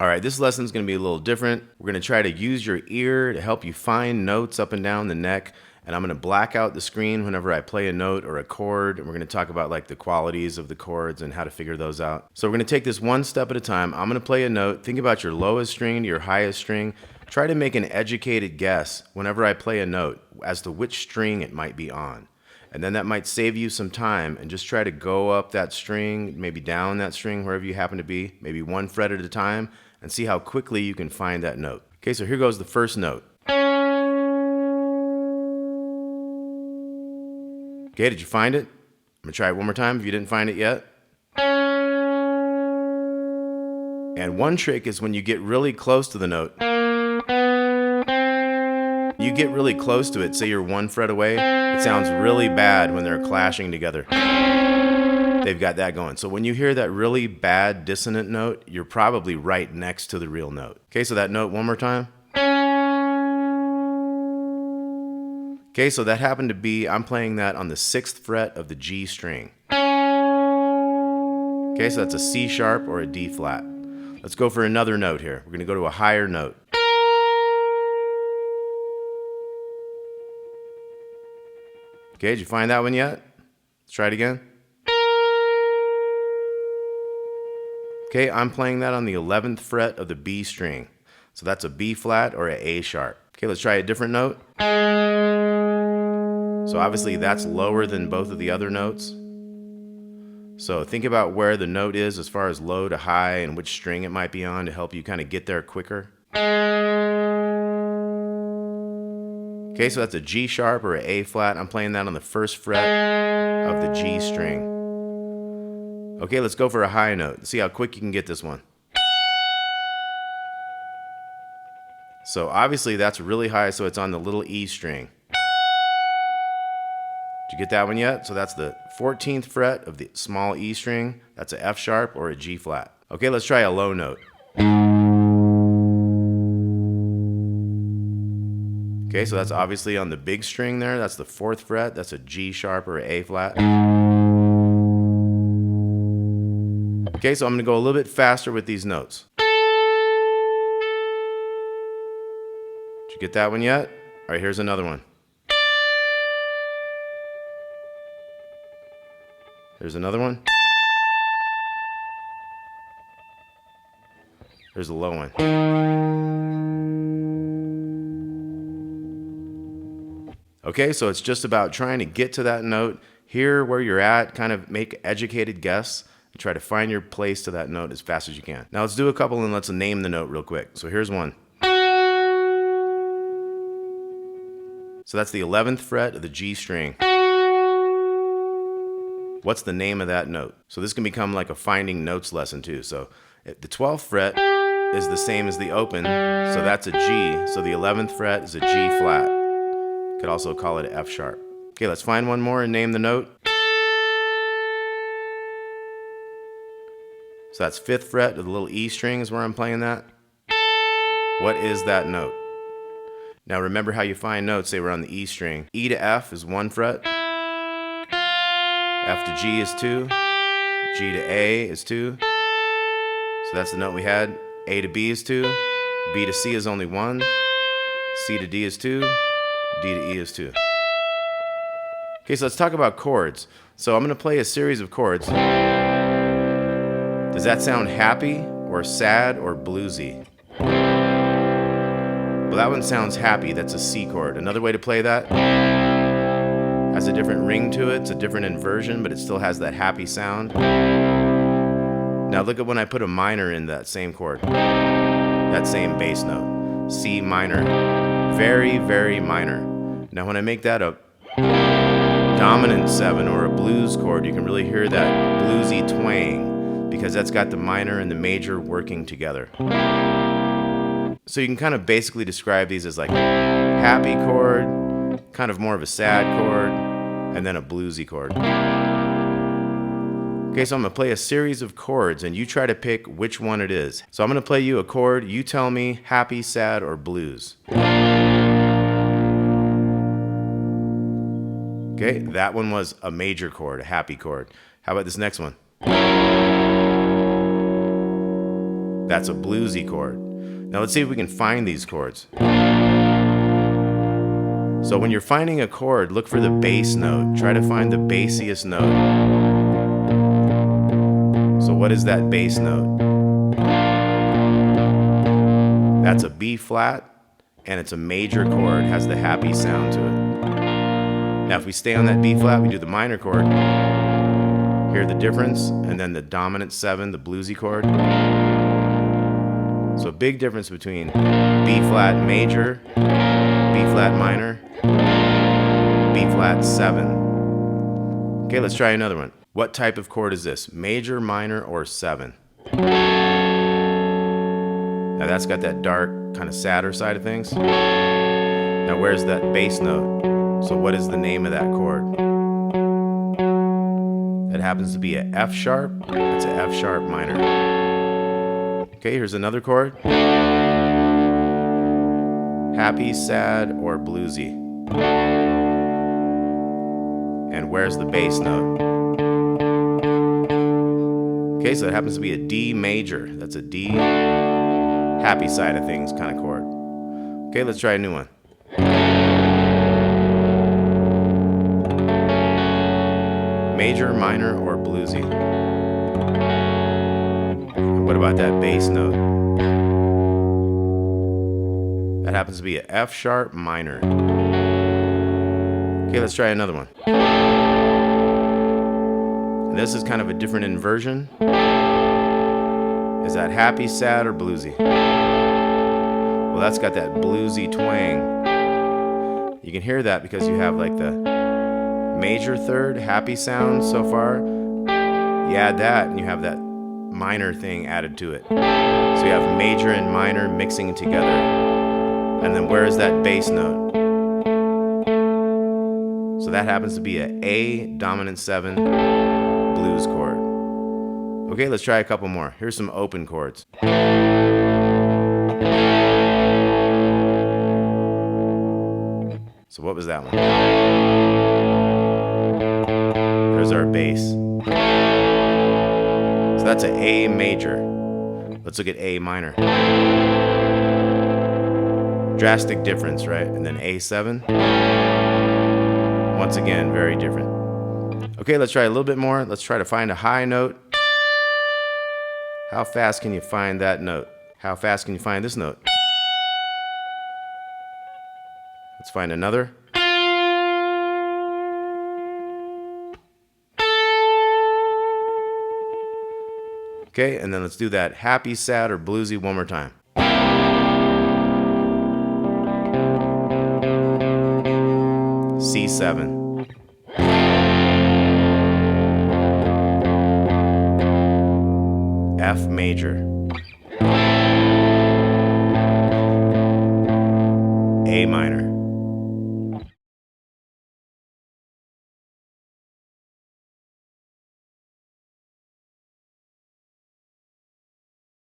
All right, this lesson is going to be a little different. We're going to try to use your ear to help you find notes up and down the neck. And I'm going to black out the screen whenever I play a note or a chord. And we're going to talk about like the qualities of the chords and how to figure those out. So we're going to take this one step at a time. I'm going to play a note. Think about your lowest string to your highest string. Try to make an educated guess whenever I play a note as to which string it might be on. And then that might save you some time, and just try to go up that string, maybe down that string, wherever you happen to be, maybe one fret at a time, and see how quickly you can find that note. Okay, so here goes the first note. Okay, did you find it? I'm gonna try it one more time if you didn't find it yet. And one trick is when you get really close to the note, you get really close to it, say you're one fret away, it sounds really bad when they're clashing together. They've got that going. So when you hear that really bad dissonant note, you're probably right next to the real note. Okay, so that note one more time. Okay, so that happened to be, I'm playing that on the 6th fret of the G string. Okay, so that's a C sharp or a D flat. Let's go for another note here. We're going to go to a higher note. Okay, did you find that one yet? Let's try it again. Okay, I'm playing that on the 11th fret of the B string. So that's a B flat or an A sharp. Okay, let's try a different note. So obviously that's lower than both of the other notes. So think about where the note is as far as low to high and which string it might be on to help you kind of get there quicker. Okay, so that's a G sharp or an A flat. I'm playing that on the 1st fret of the G string. Okay, let's go for a high note. See how quick you can get this one. So obviously that's really high, so it's on the little E string. Did you get that one yet? So that's the 14th fret of the small E string. That's a F sharp or a G flat. Okay, let's try a low note. Okay, so that's obviously on the big string there. That's the 4th fret. That's a G sharp or an A flat. Okay, so I'm going to go a little bit faster with these notes. Did you get that one yet? All right, here's another one. There's another one. There's a low one. Okay, so it's just about trying to get to that note, hear where you're at, kind of make an educated guess, and try to find your place to that note as fast as you can. Now let's do a couple and let's name the note real quick. So here's one. So that's the 11th fret of the G string. What's the name of that note? So this can become like a finding notes lesson too. So the 12th fret is the same as the open, so that's a G. So the 11th fret is a G flat. Could also call it an F sharp. Okay, let's find one more and name the note. So that's 5th fret of the little E string is where I'm playing that. What is that note? Now remember how you find notes. Say we're on the E string. E to F is 1 fret. F to G is 2. G to A is 2. So that's the note we had. A to B is 2. B to C is only 1. C to D is 2. D to E is 2. Okay, so let's talk about chords. So I'm going to play a series of chords. Does that sound happy or sad or bluesy? Well, that one sounds happy. That's a C chord. Another way to play that has a different ring to it. It's a different inversion, but it still has that happy sound. Now look at when I put a minor in that same chord. That same bass note. C minor. Very, very minor. Now when I make that a dominant 7 or a blues chord, you can really hear that bluesy twang because that's got the minor and the major working together. So you can kind of basically describe these as like happy chord, kind of more of a sad chord, and then a bluesy chord. Okay, so I'm going to play a series of chords and you try to pick which one it is. So I'm going to play you a chord, you tell me happy, sad, or blues. Okay, that one was a major chord, a happy chord. How about this next one? That's a bluesy chord. Now let's see if we can find these chords. So when you're finding a chord, look for the bass note. Try to find the bassiest note. So what is that bass note? That's a B flat, and it's a major chord, has the happy sound to it. Now if we stay on that B flat, we do the minor chord. Hear the difference, and then the dominant 7, the bluesy chord. So big difference between B flat major, B flat minor, B flat 7. Okay, let's try another one. What type of chord is this? Major, minor, or 7? Now that's got that dark, kind of sadder side of things. Now where's that bass note? So what is the name of that chord? That happens to be a F sharp. It's a F sharp minor. Okay, here's another chord. Happy, sad, or bluesy. And where's the bass note? Okay, so it happens to be a D major. That's a D, happy side of things kind of chord. Okay, let's try a new one. Major, minor, or bluesy? What about that bass note? That happens to be a F sharp minor. Okay, let's try another one. And this is kind of a different inversion. Is that happy, sad, or bluesy? Well, that's got that bluesy twang. You can hear that because you have like the major third, happy sound so far. You add that and you have that minor thing added to it. So you have major and minor mixing together. And then where is that bass note? So that happens to be a dominant 7 blues chord. Okay, let's try a couple more. Here's some open chords. So what was that one? There's our bass. So that's an A major. Let's look at A minor. Drastic difference, right? And then A7. Once again, very different. Okay, let's try a little bit more. Let's try to find a high note. How fast can you find that note? How fast can you find this note? Let's find another. Okay, and then let's do that happy, sad, or bluesy one more time. C7. F major. A minor.